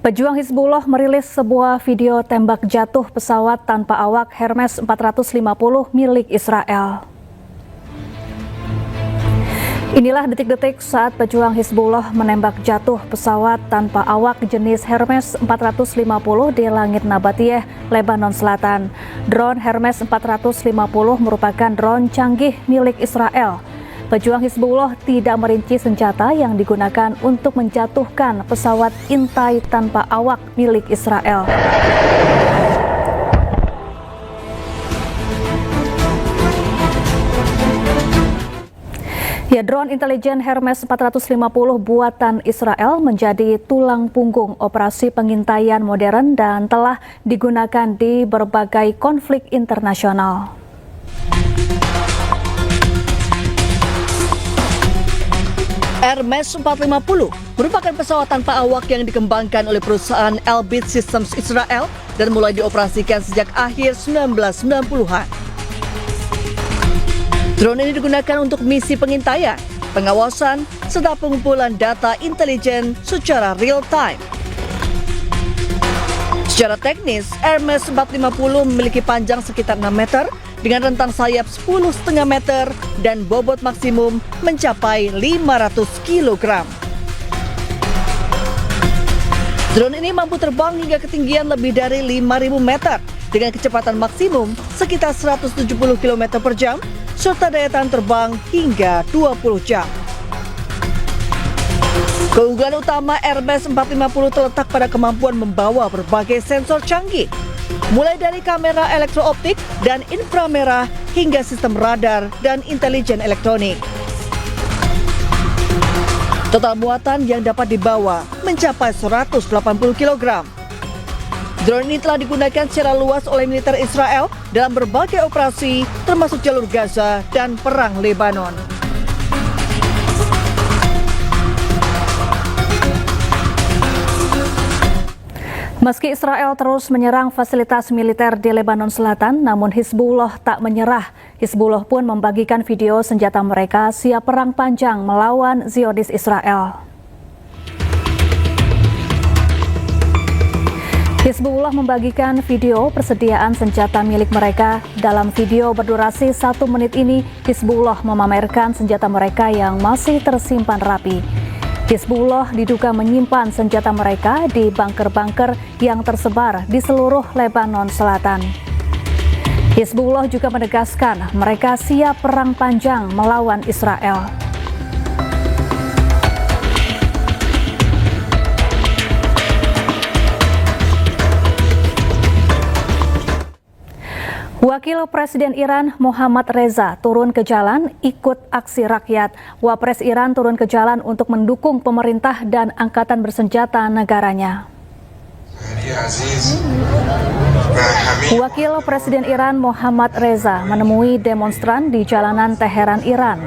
Pejuang Hizbullah merilis sebuah video tembak jatuh pesawat tanpa awak Hermes 450 milik Israel. Inilah detik-detik saat pejuang Hizbullah menembak jatuh pesawat tanpa awak jenis Hermes 450 di langit Nabatiyeh, Lebanon Selatan. Drone Hermes 450 merupakan drone canggih milik Israel. Pejuang Hizbullah tidak merinci senjata yang digunakan untuk menjatuhkan pesawat intai tanpa awak milik Israel. Drone intelijen Hermes 450 buatan Israel menjadi tulang punggung operasi pengintaian modern dan telah digunakan di berbagai konflik internasional. Hermes 450 merupakan pesawat tanpa awak yang dikembangkan oleh perusahaan Elbit Systems Israel dan mulai dioperasikan sejak akhir 1990-an. Drone ini digunakan untuk misi pengintaian, pengawasan, serta pengumpulan data intelijen secara real-time. Secara teknis, Hermes 450 memiliki panjang sekitar 6 meter dengan rentang sayap 10,5 meter dan bobot maksimum mencapai 500 kg. Drone ini mampu terbang hingga ketinggian lebih dari 5.000 meter dengan kecepatan maksimum sekitar 170 km per jam serta daya tahan terbang hingga 20 jam. Keunggulan utama Hermes 450 terletak pada kemampuan membawa berbagai sensor canggih, mulai dari kamera elektrooptik dan inframerah hingga sistem radar dan intelijen elektronik. Total muatan yang dapat dibawa mencapai 180 kg. Drone ini telah digunakan secara luas oleh militer Israel dalam berbagai operasi, termasuk jalur Gaza dan Perang Lebanon. Meski Israel terus menyerang fasilitas militer di Lebanon Selatan, namun Hizbullah tak menyerah. Hizbullah pun membagikan video senjata mereka siap perang panjang melawan Zionis Israel. Hizbullah membagikan video persediaan senjata milik mereka. Dalam video berdurasi 1 menit ini, Hizbullah memamerkan senjata mereka yang masih tersimpan rapi. Hizbullah diduga menyimpan senjata mereka di bunker-bunker yang tersebar di seluruh Lebanon Selatan. Hizbullah juga menegaskan mereka siap perang panjang melawan Israel. Wakil Presiden Iran Mohammad Reza turun ke jalan ikut aksi rakyat. Wapres Iran turun ke jalan untuk mendukung pemerintah dan angkatan bersenjata negaranya. Wakil Presiden Iran Mohammad Reza menemui demonstran di jalanan Teheran, Iran.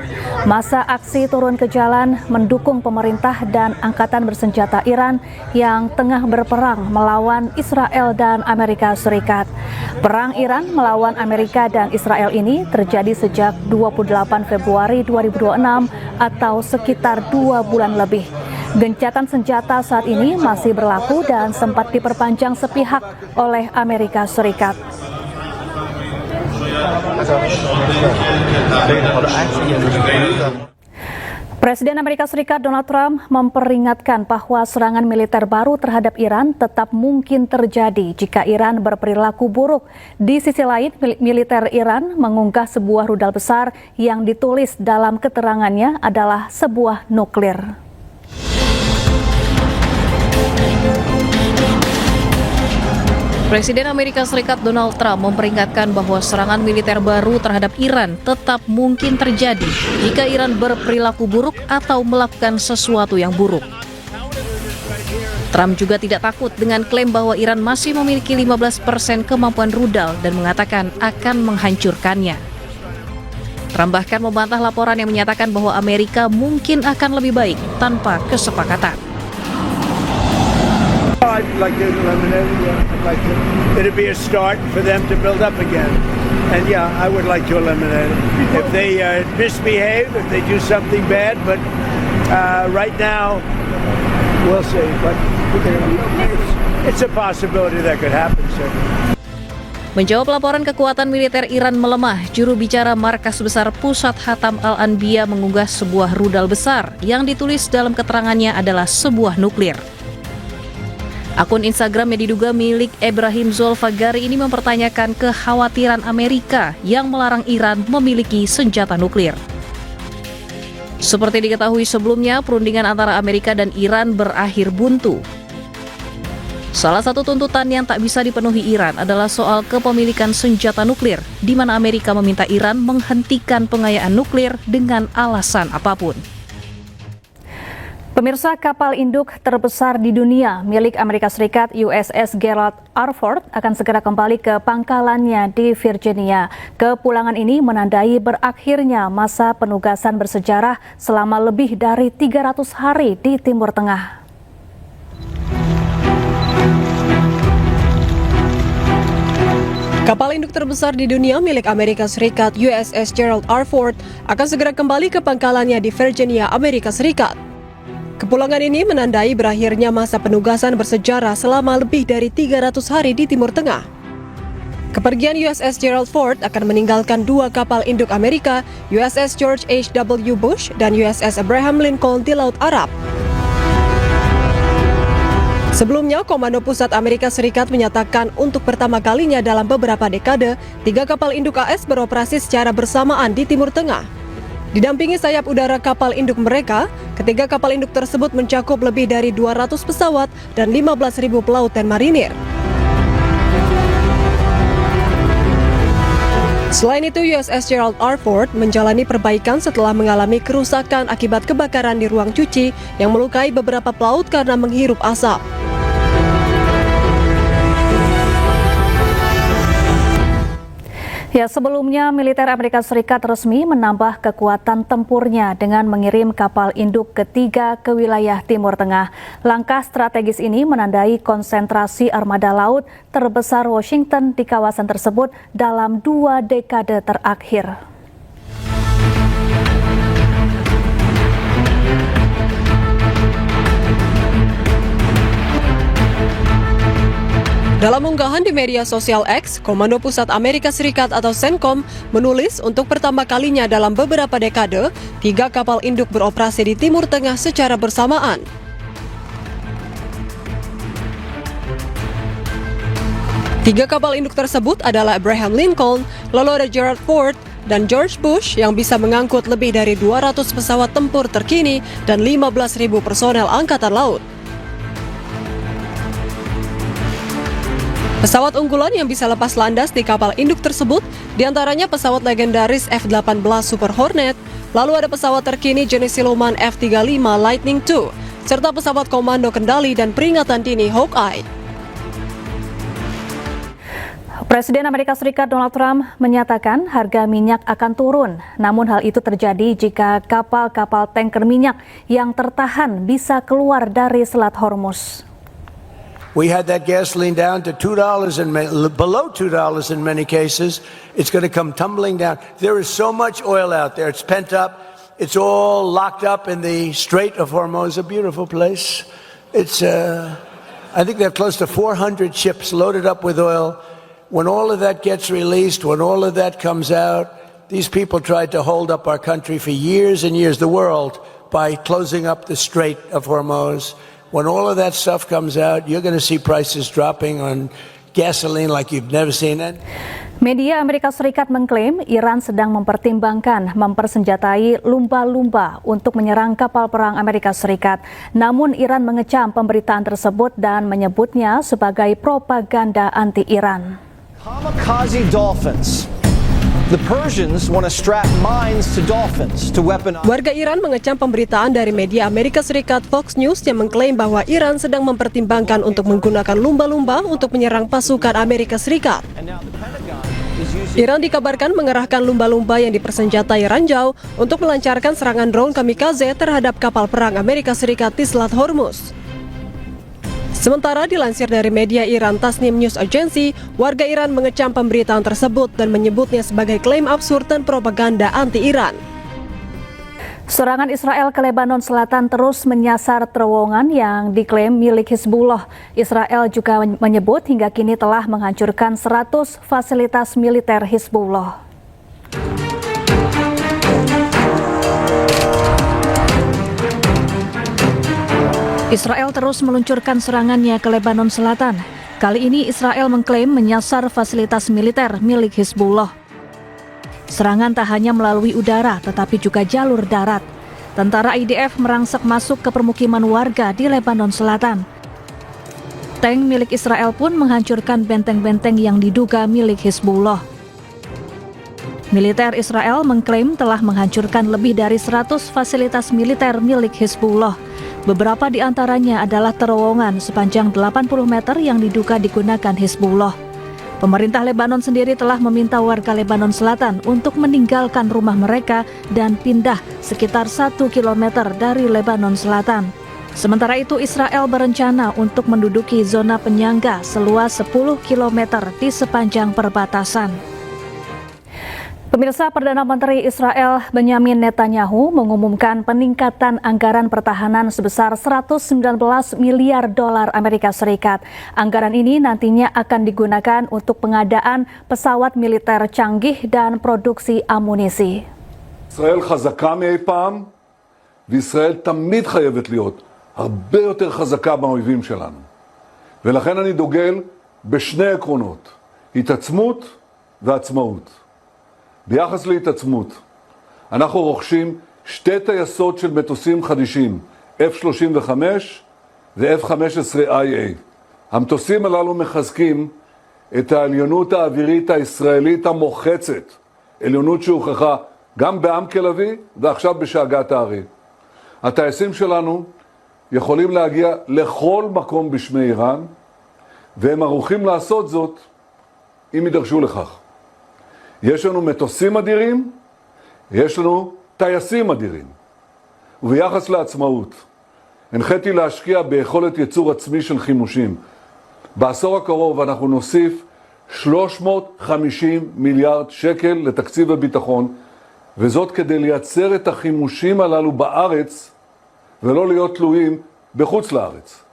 Masa aksi turun ke jalan mendukung pemerintah dan angkatan bersenjata Iran yang tengah berperang melawan Israel dan Amerika Serikat. Perang Iran melawan Amerika dan Israel ini terjadi sejak 28 Februari 2026 atau sekitar 2 bulan lebih. Gencatan senjata saat ini masih berlaku dan sempat diperpanjang sepihak oleh Amerika Serikat. Presiden Amerika Serikat Donald Trump memperingatkan bahwa serangan militer baru terhadap Iran tetap mungkin terjadi jika Iran berperilaku buruk. Di sisi lain, militer Iran mengunggah sebuah rudal besar yang ditulis dalam keterangannya adalah sebuah nuklir. Presiden Amerika Serikat Donald Trump memperingatkan bahwa serangan militer baru terhadap Iran tetap mungkin terjadi jika Iran berperilaku buruk atau melakukan sesuatu yang buruk. Trump juga tidak takut dengan klaim bahwa Iran masih memiliki 15% kemampuan rudal dan mengatakan akan menghancurkannya. Trump bahkan membantah laporan yang menyatakan bahwa Amerika mungkin akan lebih baik tanpa kesepakatan. I'd like to eliminate it. Yeah. I'd like to. It'd be a start for them to build up again. And yeah, I would like to eliminate it. If they misbehave, if they do something bad, but right now We'll see, but it's a possibility that could happen, sir. Menjawab laporan kekuatan militer Iran melemah, juru bicara Markas Besar Pusat Hatam Al-Anbiya mengunggah sebuah rudal besar yang ditulis dalam keterangannya adalah sebuah nuklir. Akun Instagram yang diduga milik Ebrahim Zolfagari ini mempertanyakan kekhawatiran Amerika yang melarang Iran memiliki senjata nuklir. Seperti diketahui sebelumnya, perundingan antara Amerika dan Iran berakhir buntu. Salah satu tuntutan yang tak bisa dipenuhi Iran adalah soal kepemilikan senjata nuklir, di mana Amerika meminta Iran menghentikan pengayaan nuklir dengan alasan apapun. Pemirsa, kapal induk terbesar di dunia milik Amerika Serikat USS Gerald R. Ford akan segera kembali ke pangkalannya di Virginia. Kepulangan ini menandai berakhirnya masa penugasan bersejarah selama lebih dari 300 hari di Timur Tengah. Kapal induk terbesar di dunia milik Amerika Serikat USS Gerald R. Ford akan segera kembali ke pangkalannya di Virginia, Amerika Serikat. Kepulangan ini menandai berakhirnya masa penugasan bersejarah selama lebih dari 300 hari di Timur Tengah. Kepergian USS Gerald Ford akan meninggalkan dua kapal induk Amerika, USS George H.W. Bush dan USS Abraham Lincoln di Laut Arab. Sebelumnya, Komando Pusat Amerika Serikat menyatakan untuk pertama kalinya dalam beberapa dekade, 3 kapal induk AS beroperasi secara bersamaan di Timur Tengah. Didampingi sayap udara kapal induk mereka, ketiga kapal induk tersebut mencakup lebih dari 200 pesawat dan 15.000 pelaut dan marinir. Selain itu, USS Gerald R. Ford menjalani perbaikan setelah mengalami kerusakan akibat kebakaran di ruang cuci yang melukai beberapa pelaut karena menghirup asap. Ya, sebelumnya militer Amerika Serikat resmi menambah kekuatan tempurnya dengan mengirim kapal induk ketiga ke wilayah Timur Tengah. Langkah strategis ini menandai konsentrasi armada laut terbesar Washington di kawasan tersebut dalam 2 dekade terakhir. Dalam unggahan di media sosial X, Komando Pusat Amerika Serikat atau CENTCOM menulis untuk pertama kalinya dalam beberapa dekade, 3 kapal induk beroperasi di Timur Tengah secara bersamaan. Tiga kapal induk tersebut adalah Abraham Lincoln, lalu ada Gerald Ford, dan George Bush yang bisa mengangkut lebih dari 200 pesawat tempur terkini dan 15.000 personel Angkatan Laut. Pesawat unggulan yang bisa lepas landas di kapal induk tersebut diantaranya pesawat legendaris F-18 Super Hornet, lalu ada pesawat terkini jenis siluman F-35 Lightning II, serta pesawat komando kendali dan peringatan dini Hawkeye. Presiden Amerika Serikat Donald Trump menyatakan harga minyak akan turun. Namun hal itu terjadi jika kapal-kapal tanker minyak yang tertahan bisa keluar dari Selat Hormuz. We had that gasoline down to $2 and below $2 in many cases. It's going to come tumbling down. There is so much oil out there. It's pent up. It's all locked up in the Strait of Hormuz, a beautiful place. It's, I think they have close to 400 ships loaded up with oil. When all of that gets released, when all of that comes out, these people tried to hold up our country for years and years, the world, by closing up the Strait of Hormuz. When all of that stuff comes out, you're going to see prices dropping on gasoline like you've never seen it. Media Amerika Serikat mengklaim Iran sedang mempertimbangkan mempersenjatai lumba-lumba untuk menyerang kapal perang Amerika Serikat. Namun Iran mengecam pemberitaan tersebut dan menyebutnya sebagai propaganda anti-Iran. Kamikaze dolphins. The Persians want to strap mines to dolphins to weaponize. Warga Iran mengecam pemberitaan dari media Amerika Serikat Fox News yang mengklaim bahwa Iran sedang mempertimbangkan untuk menggunakan lumba-lumba untuk menyerang pasukan Amerika Serikat. Iran dikabarkan mengerahkan lumba-lumba yang dipersenjatai ranjau untuk melancarkan serangan drone kamikaze terhadap kapal perang Amerika Serikat di Selat Hormuz. Sementara dilansir dari media Iran Tasnim News Agency, warga Iran mengecam pemberitaan tersebut dan menyebutnya sebagai klaim absurd dan propaganda anti-Iran. Serangan Israel ke Lebanon Selatan terus menyasar terowongan yang diklaim milik Hizbullah. Israel juga menyebut hingga kini telah menghancurkan 100 fasilitas militer Hizbullah. Israel terus meluncurkan serangannya ke Lebanon Selatan. Kali ini Israel mengklaim menyasar fasilitas militer milik Hizbullah. Serangan tak hanya melalui udara, tetapi juga jalur darat. Tentara IDF merangsek masuk ke permukiman warga di Lebanon Selatan. Tank milik Israel pun menghancurkan benteng-benteng yang diduga milik Hizbullah. Militer Israel mengklaim telah menghancurkan lebih dari 100 fasilitas militer milik Hizbullah. Beberapa di antaranya adalah terowongan sepanjang 80 meter yang diduga digunakan Hizbullah. Pemerintah Lebanon sendiri telah meminta warga Lebanon Selatan untuk meninggalkan rumah mereka dan pindah sekitar 1 kilometer dari Lebanon Selatan. Sementara itu, Israel berencana untuk menduduki zona penyangga seluas 10 kilometer di sepanjang perbatasan. Pemirsa, Perdana Menteri Israel Benjamin Netanyahu mengumumkan peningkatan anggaran pertahanan sebesar 119 miliar dolar Amerika Serikat. Anggaran ini nantinya akan digunakan untuk pengadaan pesawat militer canggih dan produksi amunisi. ישראל חזקה מאי פעם, וישראל תמיד חייבת להיות הרבה יותר חזקה מהאויבים שלנו. ולכן אני דוגל בשני עקרונות, התעצמות ועצמאות. ביחס להתעצמות, אנחנו רוכשים שתי טייסות של מטוסים חדישים, F-35 ו-F-15IA. המטוסים הללו מחזקים את העליונות האווירית הישראלית המוחצת, עליונות שהוכחה גם בעמק לביא ועכשיו בשאגת הארי. הטייסים שלנו יכולים להגיע לכל מקום בשמי איראן, והם ערוכים לעשות זאת אם יידרשו לכך. יש לנו מטוסים אדירים, יש לנו טייסים אדירים. וביחס לעצמאות, הנחיתי להשקיע ביכולת ייצור עצמי של חימושים. בעשור הקרוב אנחנו נוסיף 350 מיליארד שקל לתקציב הביטחון, וזאת כדי לייצר את החימושים הללו בארץ, ולא להיות תלויים בחוץ לארץ.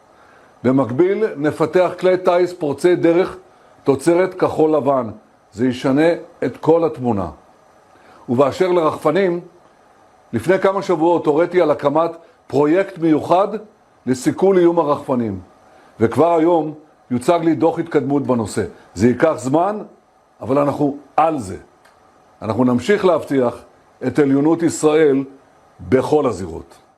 במקביל נפתח כלי טייס פורצי דרך תוצרת כחול לבן. זה ישנה את כל התמונה. ובאשר לרחפנים, לפני כמה שבועות הוריתי על הקמת פרויקט מיוחד לסיכול איום הרחפנים. וכבר היום יוצג לי דוח התקדמות בנושא. זה ייקח זמן, אבל אנחנו על זה. אנחנו נמשיך להבטיח את עליונות ישראל בכל הזירות.